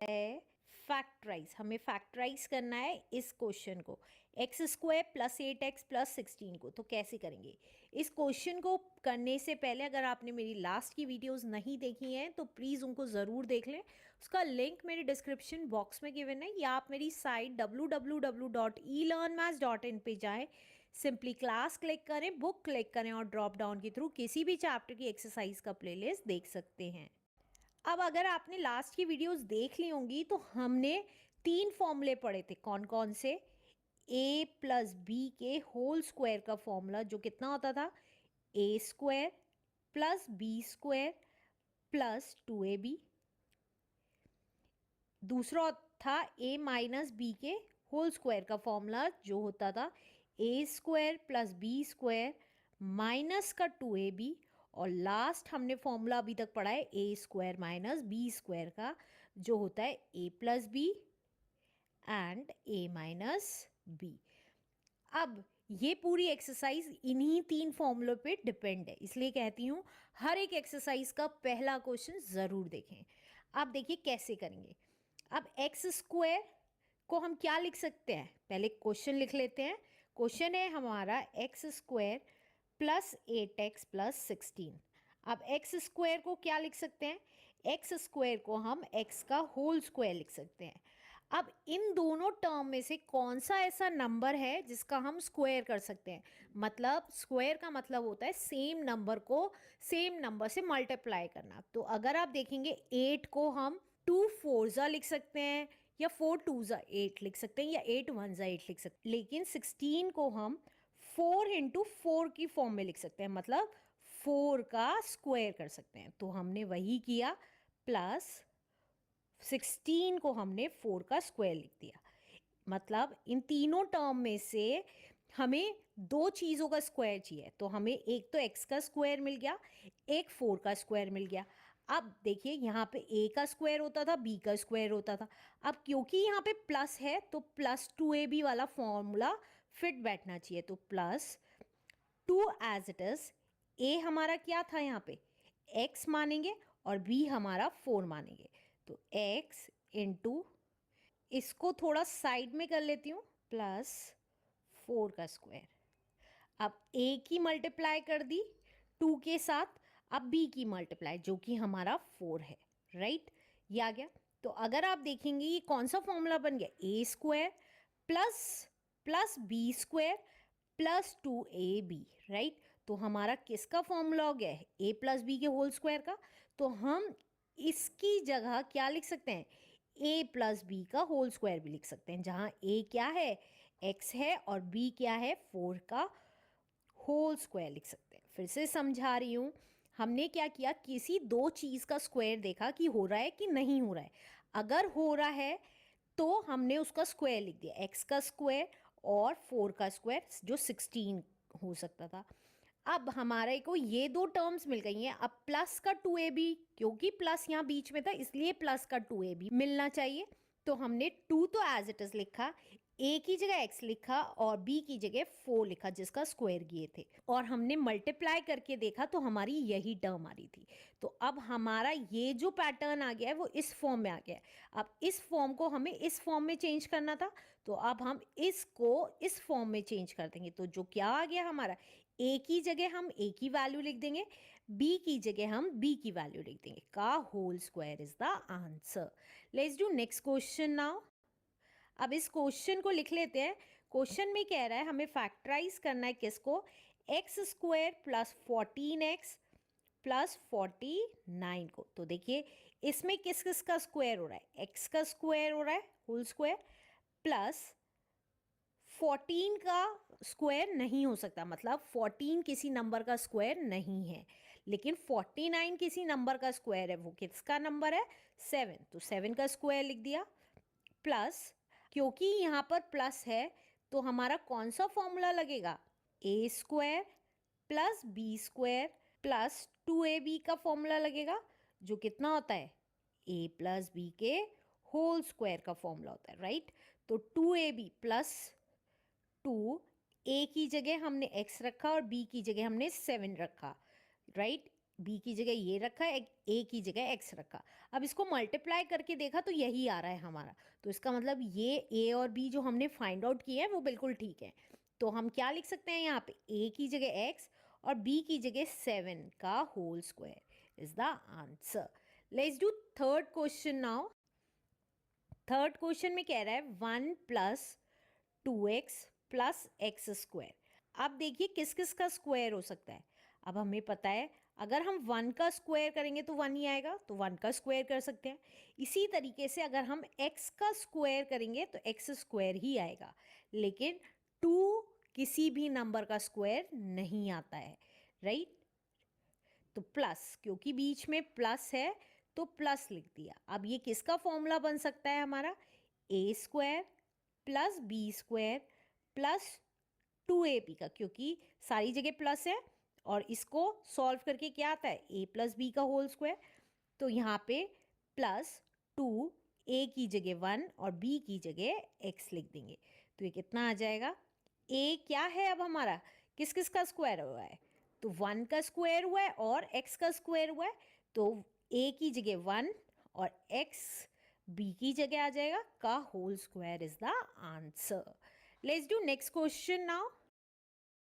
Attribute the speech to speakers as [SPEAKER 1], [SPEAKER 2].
[SPEAKER 1] है फैक्टराइज, हमें फैक्टराइज करना है इस क्वेश्चन को, x square plus 8x plus 16 को। तो कैसे करेंगे इस क्वेश्चन को? करने से पहले अगर आपने मेरी लास्ट की वीडियोस नहीं देखी हैं तो प्लीज़ उनको ज़रूर देख लें, उसका लिंक मेरे डिस्क्रिप्शन बॉक्स में गिवन है, या आप मेरी साइट www.elearnmaths.in पे जाएं, सिंपली क्लास क्लिक करें, बुक क्लिक करें और ड्रॉप डाउन के थ्रू किसी भी चैप्टर की एक्सरसाइज का प्लेलिस्ट देख सकते हैं। अब अगर आपने लास्ट की वीडियोस देख ली होंगी तो हमने 3 फॉर्मूले पढ़े थे। कौन कौन से? a प्लस बी के होल स्क्वायर का फॉर्मूला जो कितना होता था, a square plus b square plus 2ab। दूसरा था a माइनस बी के होल स्क्वायर का फॉर्मूला जो होता था a square plus b square minus का 2ab। और लास्ट हमने फॉर्मूला अभी तक पढ़ा है a square minus b square का जो होता है a plus b and a minus b. अब ये पूरी एक्सरसाइज इन्हीं 3 फॉर्मूलों पे डिपेंड है, इसलिए कहती हूँ हर एक एक्सरसाइज का पहला क्वेश्चन ज़रूर देखें। अब देखिए कैसे करेंगे। अब एक्स स्क्वायर को हम क्या लिख सकते हैं, पहले क्वेश्चन लिख लेते हैं। क्वेश्चन है हमारा x square plus 8x plus 16। अब एक्स स्क्वायर को क्या लिख सकते हैं? एक्स स्क्वायर को हम एक्स का होल स्क्वायर लिख सकते हैं। अब इन दोनों टर्म में से कौन सा ऐसा नंबर है जिसका हम स्क्वायर कर सकते हैं? मतलब स्क्वायर का मतलब होता है सेम नंबर को सेम नंबर से मल्टीप्लाई करना। तो अगर आप देखेंगे 8 को हम 2 4 लिख सकते हैं, या 4 2 8 लिख सकते हैं, या 8 1 8 लिख सकते हैं, लेकिन 16 को हम 4 इंटू 4 की फॉर्म में लिख सकते हैं, मतलब 4 का स्क्वायर कर सकते हैं। तो हमने वही किया, प्लस 16 को हमने 4 का स्क्वायर लिख दिया। मतलब इन तीनों टर्म में से हमें 2 चीज़ों का स्क्वायर चाहिए, तो हमें एक तो x का स्क्वायर मिल गया, एक 4 का स्क्वायर मिल गया। अब देखिए यहाँ पे a का स्क्वायर होता था, b का स्क्वायर होता था। अब क्योंकि यहाँ पे प्लस है तो प्लस 2ab वाला फॉर्मूला फिट बैठना चाहिए, तो plus 2 as it is. a हमारा क्या था यहाँ पे, x मानेंगे, और b हमारा 4 मानेंगे। तो x इंटू, इसको थोड़ा साइड में कर लेती हूँ, प्लस 4 का स्क्वायर। अब a की मल्टीप्लाई कर दी 2 के साथ, अब b की मल्टीप्लाई जो कि हमारा 4 है, राइट? ये आ गया। तो अगर आप देखेंगे ये कौन सा फॉर्मूला बन गया, a square plus plus b square plus 2ab, right? तो हमारा किसका फॉर्मूला हो गया है, a प्लस बी के होल स्क्वायर का। तो हम इसकी जगह क्या लिख सकते हैं, a प्लस बी का होल स्क्वायर भी लिख सकते हैं, जहाँ a क्या है, x है, और b क्या है, 4 का होल स्क्वायर लिख सकते हैं। फिर से समझा रही हूँ, हमने क्या किया, किसी 2 चीज़ का स्क्वायर देखा कि हो रहा है कि नहीं हो रहा है। अगर हो रहा है तो हमने उसका स्क्वायर लिख दिया, x का स्क्वायर और 4 का स्क्वायर जो 16 हो सकता था। अब हमारे को ये 2 टर्म्स मिल गई हैं। अब प्लस का 2ab, क्योंकि प्लस यहाँ बीच में था इसलिए प्लस का 2ab मिलना चाहिए। तो हमने 2 तो एज इट इज लिखा, a की जगह x लिखा और b की जगह 4 लिखा जिसका स्क्वायर किए थे, और हमने मल्टीप्लाई करके देखा तो हमारी यही टर्म आ रही थी। तो अब हमारा ये जो पैटर्न आ गया है वो इस फॉर्म में आ गया है। अब इस फॉर्म को हमें इस फॉर्म में चेंज करना था, तो अब हम इसको इस फॉर्म में चेंज कर देंगे। तो जो क्या आ गया हमारा, a की जगह हम a की वैल्यू लिख देंगे, b की जगह हम b की वैल्यू लिख देंगे, का whole square is the answer. Let's do next question now. अब इस क्वेश्चन को लिख लेते हैं। क्वेश्चन में कह रहा है हमें फैक्टराइज करना है किसको, x square plus 14x plus 49 को। तो देखिए इसमें किस किस का स्क्वायर हो रहा है, x का स्क्वायर हो रहा है होल स्क्वायर, प्लस 14 का स्क्वायर नहीं हो सकता, मतलब 14 किसी नंबर का स्क्वायर नहीं है, लेकिन 49 किसी नंबर का स्क्वायर है। वो किसका नंबर है, 7, तो 7 का स्क्वायर लिख दिया। प्लस क्योंकि यहाँ पर प्लस है तो हमारा कौन सा फॉर्मूला लगेगा, a square plus b square plus 2ab का फॉर्मूला लगेगा, जो कितना होता है, a प्लस बी के होल स्क्वायर का फॉर्मूला होता है, राइट? तो 2ab प्लस 2, a की जगह हमने x रखा और b की जगह हमने 7 रखा, राइट? बी की जगह ये रखा, ए की जगह एक्स रखा। अब इसको मल्टीप्लाई करके देखा तो यही आ रहा है हमारा, तो इसका मतलब ये ए और बी जो हमने फाइंड आउट किए हैं वो बिल्कुल ठीक है। तो हम क्या लिख सकते हैं यहाँ पे, ए की जगह एक्स और बी की जगह 7 का whole square is the answer. Let's do third question now. Third question में कह रहा है 1 plus 2x plus x square. अब देखिए किस किस का स्क्वायर हो सकता है। अब हमें पता है अगर हम 1 का स्क्वायर करेंगे तो 1 ही आएगा, तो 1 का स्क्वायर कर सकते हैं। इसी तरीके से अगर हम x का स्क्वायर करेंगे तो x स्क्वायर ही आएगा, लेकिन 2 किसी भी नंबर का स्क्वायर नहीं आता है, राइट। तो प्लस, क्योंकि बीच में प्लस है तो प्लस लिख दिया। अब ये किसका फॉर्मूला बन सकता है हमारा, a square plus b square plus 2ab का, क्योंकि सारी जगह प्लस है और इसको सॉल्व करके क्या आता है, a प्लस बी का होल स्क्वायर। तो यहाँ पे प्लस 2, a की जगह 1 और b की जगह x लिख देंगे। तो ये कितना आ जाएगा, a क्या है अब हमारा, किस किस का स्क्वायर हुआ है, तो 1 का स्क्वायर हुआ है और x का स्क्वायर हुआ है, तो a की जगह 1 और x b की जगह आ जाएगा का whole square is the answer. Let's do next question now.